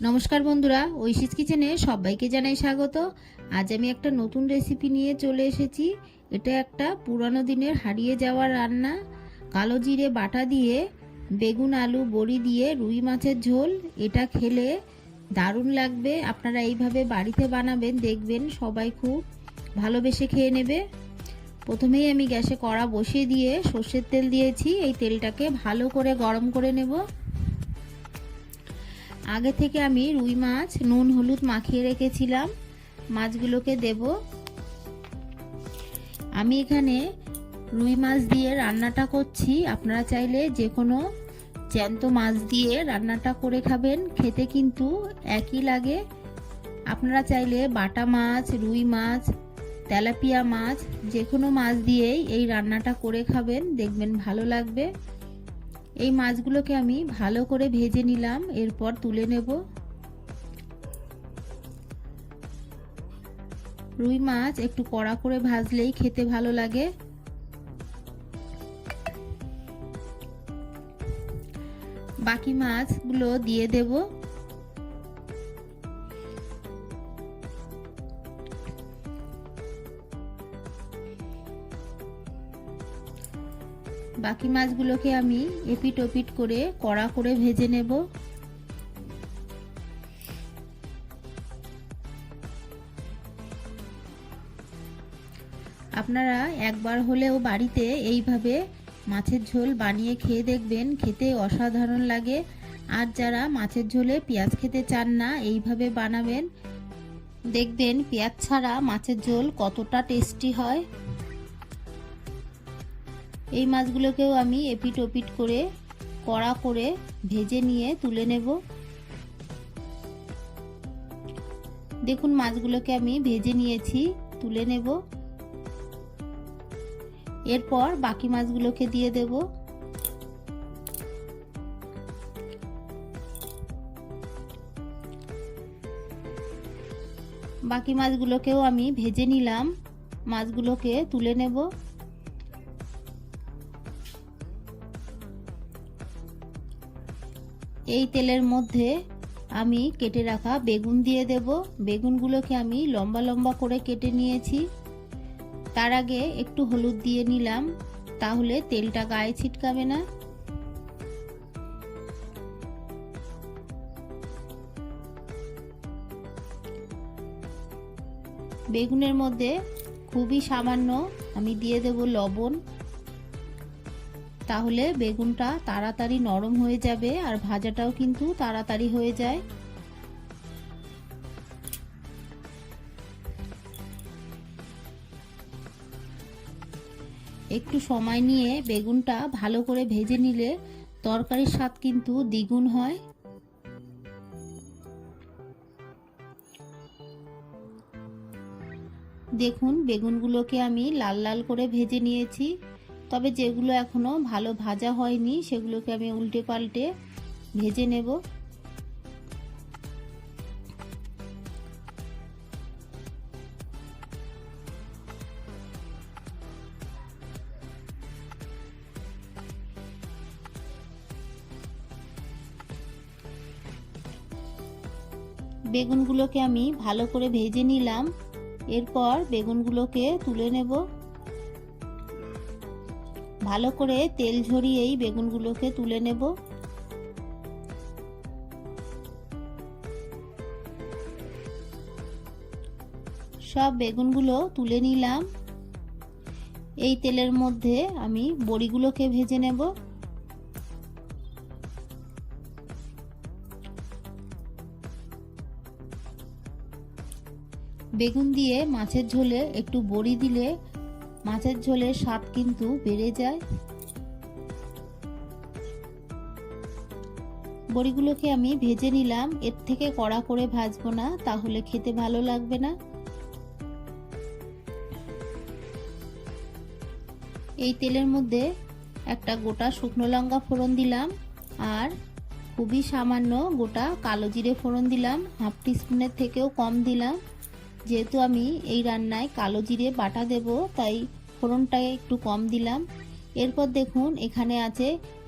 নমস্কার বন্ধুরা, ঐশীস কিচেনে সবাইকে জানাই স্বাগত। আজ আমি একটা নতুন রেসিপি নিয়ে চলে এসেছি। এটা একটা পুরানো দিনের হারিয়ে যাওয়া রান্না। কালো জিরে বাটা দিয়ে বেগুন আলু বড়ি দিয়ে রুই মাছের ঝোল। এটা খেলে দারুণ লাগবে। আপনারা এইভাবে বাড়িতে বানাবেন, দেখবেন সবাই খুব ভালোবেসে খেয়ে নেবে। প্রথমেই আমি গ্যাসে কড়া বসিয়ে দিয়ে সর্ষের তেল দিয়েছি। এই তেলটাকে ভালো করে গরম করে নেব। আগে থেকে আমি রুই মাছ নুন হলুদ মাখিয়ে রেখেছিলাম, মাছগুলোকে দেব। আমি এখানে রুই মাছ দিয়ে রান্নাটা করছি। আপনারা চাইলে যে কোনো জ্যান্ত মাছ দিয়ে রান্নাটা করে খাবেন, খেতে কিন্তু একই লাগে। আপনারা চাইলে বাটা মাছ, রুই মাছ, তেলাপিয়া মাছ, যে কোনো মাছ দিয়েই এই রান্নাটা করে খাবেন, দেখবেন ভালো লাগবে। এই মাছগুলোকে আমি ভালো করে ভেজে নিলাম, এরপর তুলে নেব। রুই মাছ একটু কড়া করে ভাজলেই খেতে ভালো লাগে। বাকি মাছগুলো দিয়ে দেব। বাকি মাছগুলোকে আমি এপিট ওপিট করে কড়া করে ভেজে নেব। আপনারা একবার হলেও বাড়িতে এইভাবে মাছের ঝোল বানিয়ে খেয়ে দেখবেন, খেতে অসাধারণ লাগে। আর যারা মাছের ঝোলে পেঁয়াজ খেতে চান না, এইভাবে বানাবেন, দেখবেন পেঁয়াজ ছাড়া মাছের ঝোল কতটা টেস্টি হয়। এই মাছগুলোকেও আমি এপিট ওপিট করে কড়া করে ভেজে নিয়ে তুলে নেব। দেখুন মাছগুলোকে আমি ভেজে নিয়েছি, তুলে নেব। এরপর বাকি মাছগুলোকে দিয়ে দেব। বাকি মাছগুলোকেও আমি ভেজে নিলাম, মাছগুলোকে তুলে নেব। এই তেলের মধ্যে আমি কেটে রাখা বেগুন দিয়ে দেব। বেগুনগুলোকে আমি লম্বা লম্বা করে কেটে নিয়েছি। তার আগে একটু হলুদ দিয়ে নিলাম, তাহলে তেলটা গায়ে ছিটকাবে না। বেগুনের মধ্যে খুবই সামান্য আমি দিয়ে দেব লবণ, তাহলে বেগুনটা তাড়াতাড়ি নরম হয়ে যাবে আর ভাজাটাও কিন্তু তাড়াতাড়ি হয়ে যায়। একটু সময় নিয়ে বেগুনটা ভালো করে ভেজে নিলে তরকারির স্বাদ কিন্তু দ্বিগুণ হয়। দেখুন বেগুনগুলোকে আমি লাল লাল করে ভেজে নিয়েছি। তবে যেগুলো এখনো ভালো ভাজা হয়নি সেগুলোকে আমি উল্টে পাল্টে ভেজে নেব। বেগুনগুলোকে আমি ভালো করে ভেজে নিলাম, এরপর বেগুনগুলোকে তুলে নেব। ভালো করে তেল ঝরিয়েই বেগুনগুলোকে তুলে নেব। সব বেগুনগুলো তুলে নিলাম। এই তেলের মধ্যে আমি বড়িগুলোকে ভেজে নেব। বেগুন দিয়ে মাছের ঝোলে একটু বড়ি দিলে মাছের ঝোলের স্বাদ কিন্তু বেড়ে যায়। বড়িগুলোকে আমি ভেজে নিলাম, এর থেকে কড়া করে ভাজবো না, তাহলে খেতে ভালো লাগবে না। এই তেলের মধ্যে একটা গোটা শুকনো লঙ্কা ফোড়ন দিলাম আর খুবই সামান্য গোটা কালো জিরে ফোড়ন দিলাম, হাফ টিস্পুনের থেকেও কম দিলাম। যেহেতু আমি এই রান্নায় কালো জিরে বাটা দেব, তাই ফোড়নটা একটু কম দিলাম। এরপর দেখুন এখানে আছে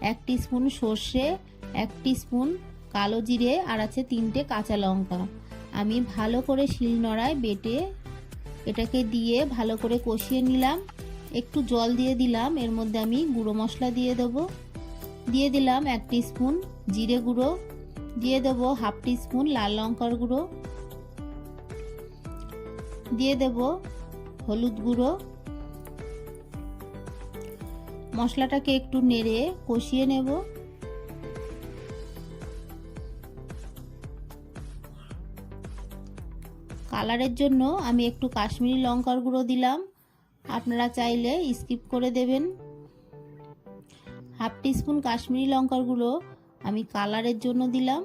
1 টিস্পুন সর্ষে, 1 টিস্পুন কালো জিরে আর আছে 3টে কাঁচা লঙ্কা। আমি ভালো করে শিলনোড়ায় বেটে এটাকে দিয়ে ভালো করে কষিয়ে নিলাম। একটু জল দিয়ে দিলাম। এর মধ্যে আমি গুঁড়ো মশলা দিয়ে দেবো। দিয়ে দিলাম 1 টিস্পুন জিরে গুঁড়ো, দিয়ে দেবো 1/2 টিস্পুন লাল লঙ্কার গুঁড়ো, দিয়ে দেব হলুদ গুঁড়ো। মশলাটাকে একটু নেড়ে কষিয়ে নেব। কালারের জন্য আমি একটু কাশ্মীরি লঙ্কার গুঁড়ো দিলাম, আপনারা চাইলে স্কিপ করে দেবেন। 1/2 টিস্পুন কাশ্মীরি লঙ্কার গুঁড়ো আমি কালারের জন্য দিলাম।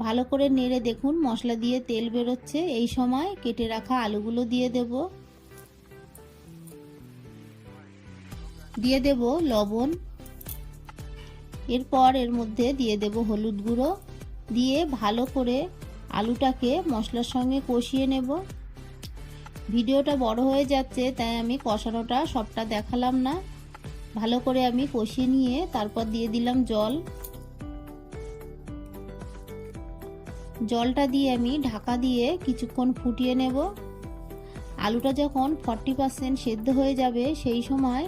ভালো করে নেড়ে দেখুন মশলা দিয়ে তেল বেরোচ্ছে। এই সময় কেটে রাখা আলুগুলো দিয়ে দেব। দিয়ে দেব লবণ। এরপর এর মধ্যে দিয়ে দেব হলুদ গুঁড়ো, দিয়ে ভালো করে আলুটাকে মশলার সঙ্গে কষিয়ে নেব। ভিডিওটা বড় হয়ে যাচ্ছে তাই আমি কষানোটা সবটা দেখালাম না। ভালো করে আমি কষিয়ে নিয়ে তারপর দিয়ে দিলাম জল। জলটা দিয়ে আমি ঢাকা দিয়ে কিছুক্ষণ ফুটিয়ে নেব। আলুটা যখন 40% সেদ্ধ হয়ে যাবে সেই সময়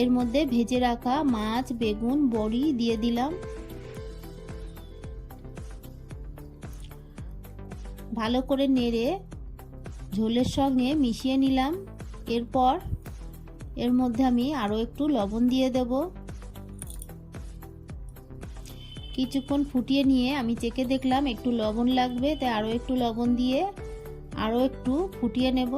এর মধ্যে ভেজে রাখা মাছ, বেগুন, বড়ি দিয়ে দিলাম। ভালো করে নেড়ে ঝোলের সঙ্গে মিশিয়ে নিলাম। এরপর এর মধ্যে আমি আরও একটু লবণ দিয়ে দেব। কিছুক্ষণ ফুটিয়ে নিয়ে আমি চেখে দেখলাম একটু লবণ লাগবে, তাই আরও একটু লবণ দিয়ে আরও একটু ফুটিয়ে নেব।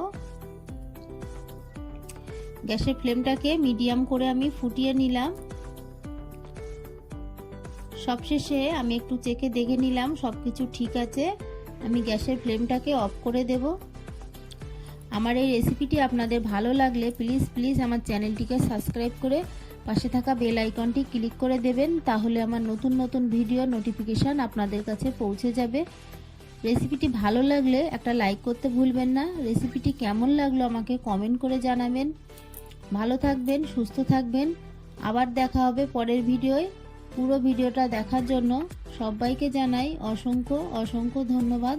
গ্যাসের ফ্লেমটাকে মিডিয়াম করে আমি ফুটিয়ে নিলাম। সবশেষে আমি একটু চেখে দেখে নিলাম সবকিছু ঠিক আছে। আমি গ্যাসের ফ্লেমটাকে অফ করে দেব। আমার এই রেসিপিটি আপনাদের ভালো লাগলে প্লিজ আমার চ্যানেলটিকে সাবস্ক্রাইব করে পাশে থাকা বেল আইকনটি ক্লিক করে দেবেন, তাহলে আমার নতুন ভিডিও নোটিফিকেশান আপনাদের কাছে পৌঁছে যাবে। রেসিপিটি ভালো লাগলে একটা লাইক করতে ভুলবেন না। রেসিপিটি কেমন লাগলো আমাকে কমেন্ট করে জানাবেন। ভালো থাকবেন, সুস্থ থাকবেন। আবার দেখা হবে পরের ভিডিওয়। পুরো ভিডিওটা দেখার জন্য সবাইকে জানাই অসংখ্য ধন্যবাদ।